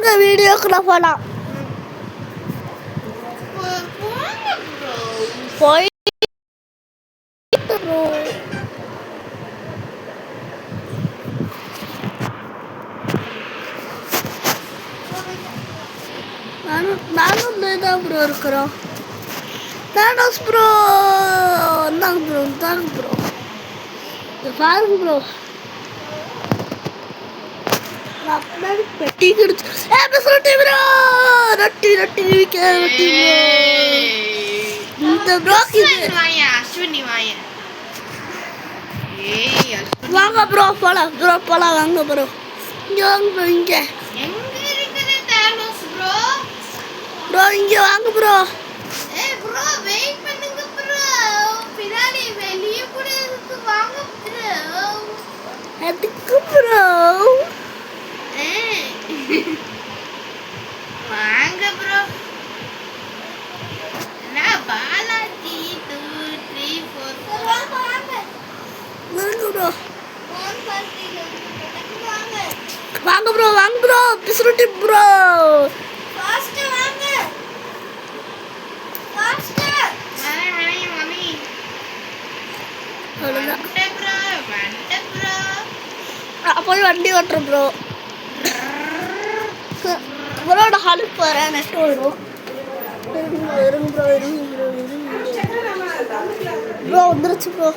வாங்க வீடியோக்குள்ள போலாம். போய் நானும் தான் ப்ரோ இருக்கிறோம். தானோஸ் ப்ரோ இந்தாங்க ப்ரோ, இந்தாங்க ப்ரோ, பாருங்க ப்ரோ. பெட்டி கிடைச்சு ரொட்டி ப்ரோ, ரொட்டி ரொட்டி ரொட்டி ப்ரோ. இந்த ப்ரோக்கு அஸ்வினி வாங்க. வாங்க ப்ரோ போலாம், ப்ரோ போலாம் வாங்க ப்ரோ. இங்கே வாங்க ப்ரோ, இங்கே எங்க இருக்குது தானோஸ் ப்ரோ? ப்ரோ இங்கே வாங்க ப்ரோ. ப்ரோ வெயிட் பண்ணுங்க ப்ரோ, பின்னாடி வெளியே கூட இருக்கு, வாங்க ப்ரோ. அதுக்கு ப்ரோ வாங்க ப்ரோ. நான் பாலாஜி 2 3 4 வாங்க வாங்க ப்ரோ, வாங்க வாங்க ப்ரோ, வாங்க ப்ரோ. பிசுருட்டி ப்ரோ, ஃபாஸ்ட் வாங்க, ஃபாஸ்ட் மம்மி. அவ்வளோதான். வண்ட ப்ரோ போய் வண்டி ஓட்டுறோம் ப்ரோ. ப்ரோ நான் ஹாலுக்கு போகிறேன், நெக்ஸ்ட் வரும். இருங்க ப்ரோ, இருங்க ப்ரோ, ப்ரோ வந்துருச்சு ப்ரோ.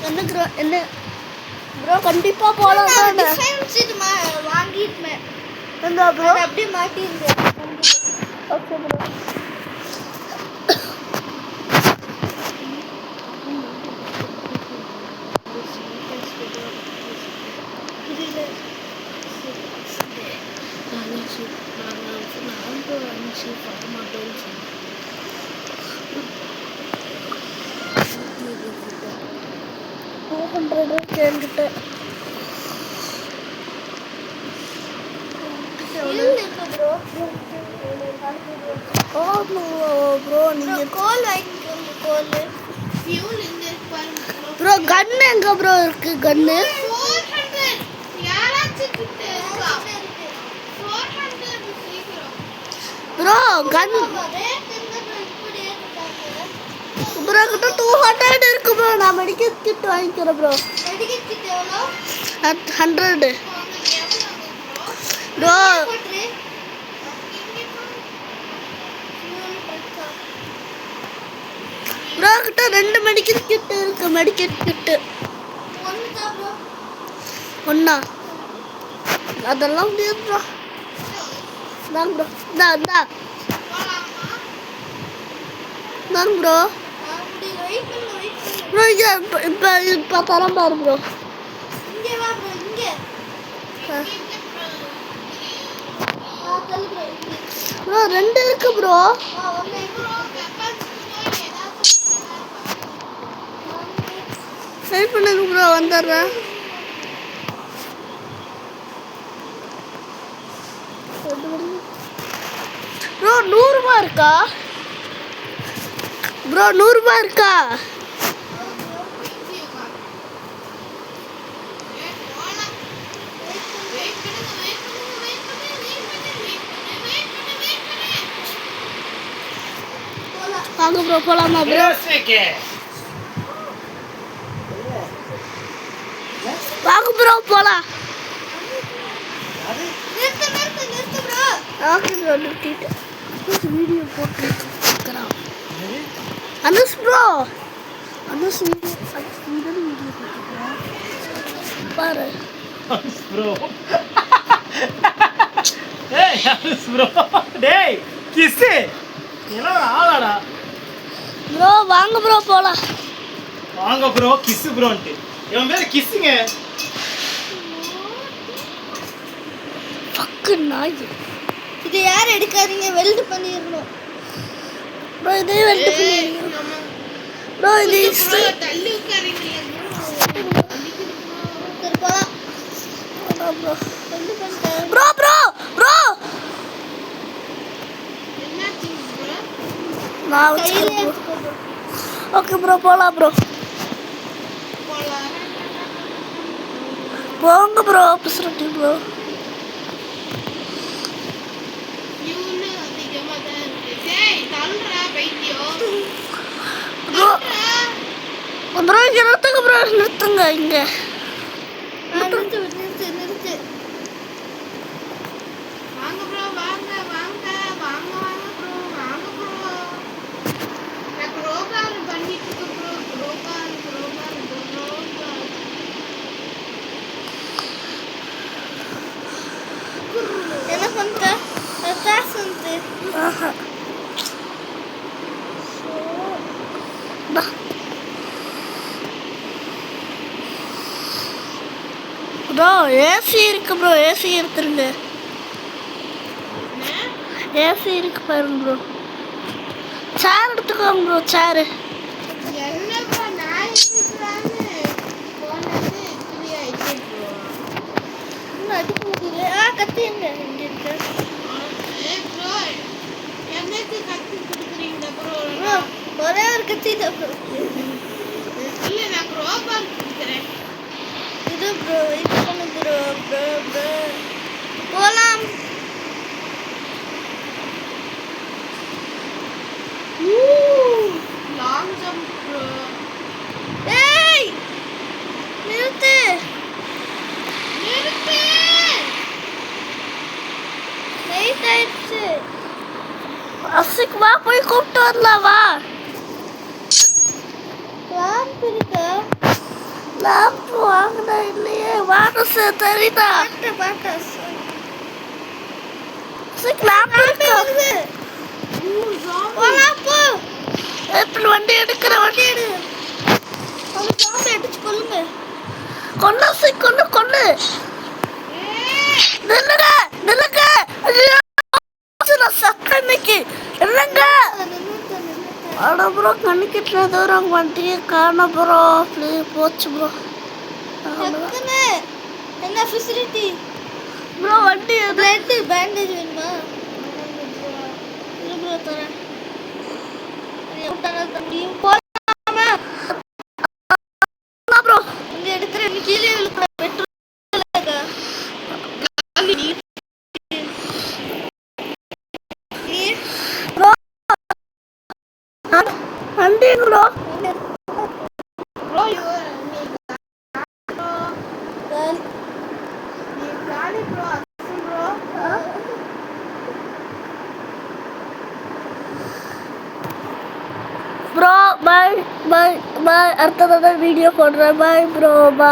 என்ன ப்ரோ, என்ன ப்ரோ கண்டிப்பாக போகலாம் தானே? வாங்கிட்டேன். என்ன ப்ரோ? அப்படியே மாட்டிருந்தேன். Okay bro. கேட்டுட்டு ப்ரோ நீங்க கோல் வாங்கிக்கோங்க. கோல் ஃபியூல் இங்க இருக்கு பாருங்க ப்ரோ. கன்னு எங்க ப்ரோ இருக்கு? கன்னு 400 யாராச்சும் கிட்ட இருக்கா? 400 சீக்கிரம் ப்ரோ. கன் ரேட் என்ன இப்படி ஏத்துறாங்க? ப்ரோ கிட்ட 200 இருக்கு ப்ரோ. நான் மெடிக்கல் கிட் வாங்கிக்கிறேன் ப்ரோ. மெடிக்கல் கிட் எவ்வளோ? 100 ப்ரோ. ப்ரோ கிட்ட 2 மெடிக்கல் கிட் இருக்கு. மெடிக்கல் கிட் ஒண்ணா அதெல்லாம் முடியாது ப்ரோ. தாங்க ப்ரோ, தாங்க ப்ரோ. ப்ரோ இங்கே இப்போ தரம் பாரு ப்ரோ. ப்ரோ 2 இருக்கு ப்ரோ. வெயிட் பண்ணுங்க ப்ரோ, வந்துடுறேன். ப்ரோ 100 ரூபாய் இருக்கா ப்ரோ? 100 ரூபாய் இருக்கா? வாங்க ப்ரோ போலாமா ப்ரோ? வாங்க ப்ரோ போலாம். ஓகே ப்ரோ, நிறுத்திட்டு வீடியோ போட்டு இருக்கிறான் அனுஷ் ப்ரோ. அனுஷ் வீடியோ போட்டுக்கிறேன் பாரு ப்ரோ. ஏய் அனுஷ் ப்ரோ, டேய் கிஸ் என்ன ஆளாடா ப்ரோ. வாங்க ப்ரோ போலாம். வாங்க ப்ரோ, கிஸ் ப்ரோன்ட்டு இவன் பேர் கிஸ்ஸுங்க. பக்கு நாய். இது யார் எடுக்காதீங்க, வெல்ட் பண்ணிடணும் ப்ரோ. இதே வெல்ட் பண்ணிடுங்க ப்ரோ. இது தள்ளி உட்காரீங்க ப்ரோ. ப்ரோ ப்ரோ ப்ரோ நான் ஓகே ப்ரோ போலாம் ப்ரோ. போலாம். போங்க ப்ரோ பிசுரட்டி ப்ரோ. இவனு அதிகமா தான் இருக்கு. டேய் தள்ளுறா பைத்தியம். ப்ரோ ப்ரோ இங்கே நிறுத்துங்க ப்ரோ, நிறுத்துங்க இங்கே. நிறுத்து. வாங்க ப்ரோ வாங்க ப்ரோ வாங்க ப்ரோ. நான் ப்ரோகால் பண்ணிட்டு இருக்கேன் ப்ரோ. ப்ரோகால். என்ன பண்ணுற? காசு வந்து ப்ரோ ஏசி இருக்கு ப்ரோ, ஏசி எடுத்துருங்க. ஏசி இருக்கு பாருங்க ப்ரோ. சேர் எடுத்துக்கோங்க ப்ரோ, சேரு. என்னப்பா நான் எடுத்துக்கலான்னு போனது இப்படி ஆயிடுச்சு ப்ரோ. இன்னும் அடிக்க முடியல. கத்தி எங்க இங்கே இருக்கு ப்ரோ என்னக்கு கத்தி கொடுக்குறீங்க ப்ரோ? ப்ரோ ஒரே ஒரு கத்தி தான் ப்ரோ. இல்லை நான் ப்ரோபால் கொடுக்குறேன். இது ப்ரோ இது பண்ணு ப்ரோ. ப்ரோ ப்ரோ போலாம். Long jump bro. ஏய் நிறுத்து. லேட் ஆயிடுச்சு. அசிக் வா போய் கூப்பிட்டு வரலாம் வா. லாம்ப் இருக்கா? லாம்ப் வாங்கினா இல்லையே. வானசு தெரியுதா? அசிக் லாம்ப் இருக்கா? போலாம் போ. எப்படி வண்டி எடுக்கிற? வண்டி எடு. அவங்க ஜாம்பை அடிச்சு கொல்லுங்க. கொண்டு அசிக் கொண்டு. நில்லுங்க. ஐயோ சக்கன்னைக்கு இல்லைங்க. அட ப்ரோ கண்ணிக்கிட்ட தூரம் வண்டியை காண ப்ரோ. ப்ளீஸ் போச்சு ப்ரோ. என்ன ஃபெசிலிட்டி ப்ரோ? வண்டி பிளட் பேண்டேஜ் வேணுமா? இல்லை ப்ரோ தரேன். முடியும் போலாமா ப்ரோ? இங்கே எடுக்கிறேன். கீழே பெட்ரோல் வண்டி ப்ரோ. ப்ரோ நீ காலி ப்ரோ. ப்ரோ பாய் அடுத்த வீடியோ போடுறேன். Bye bro bye.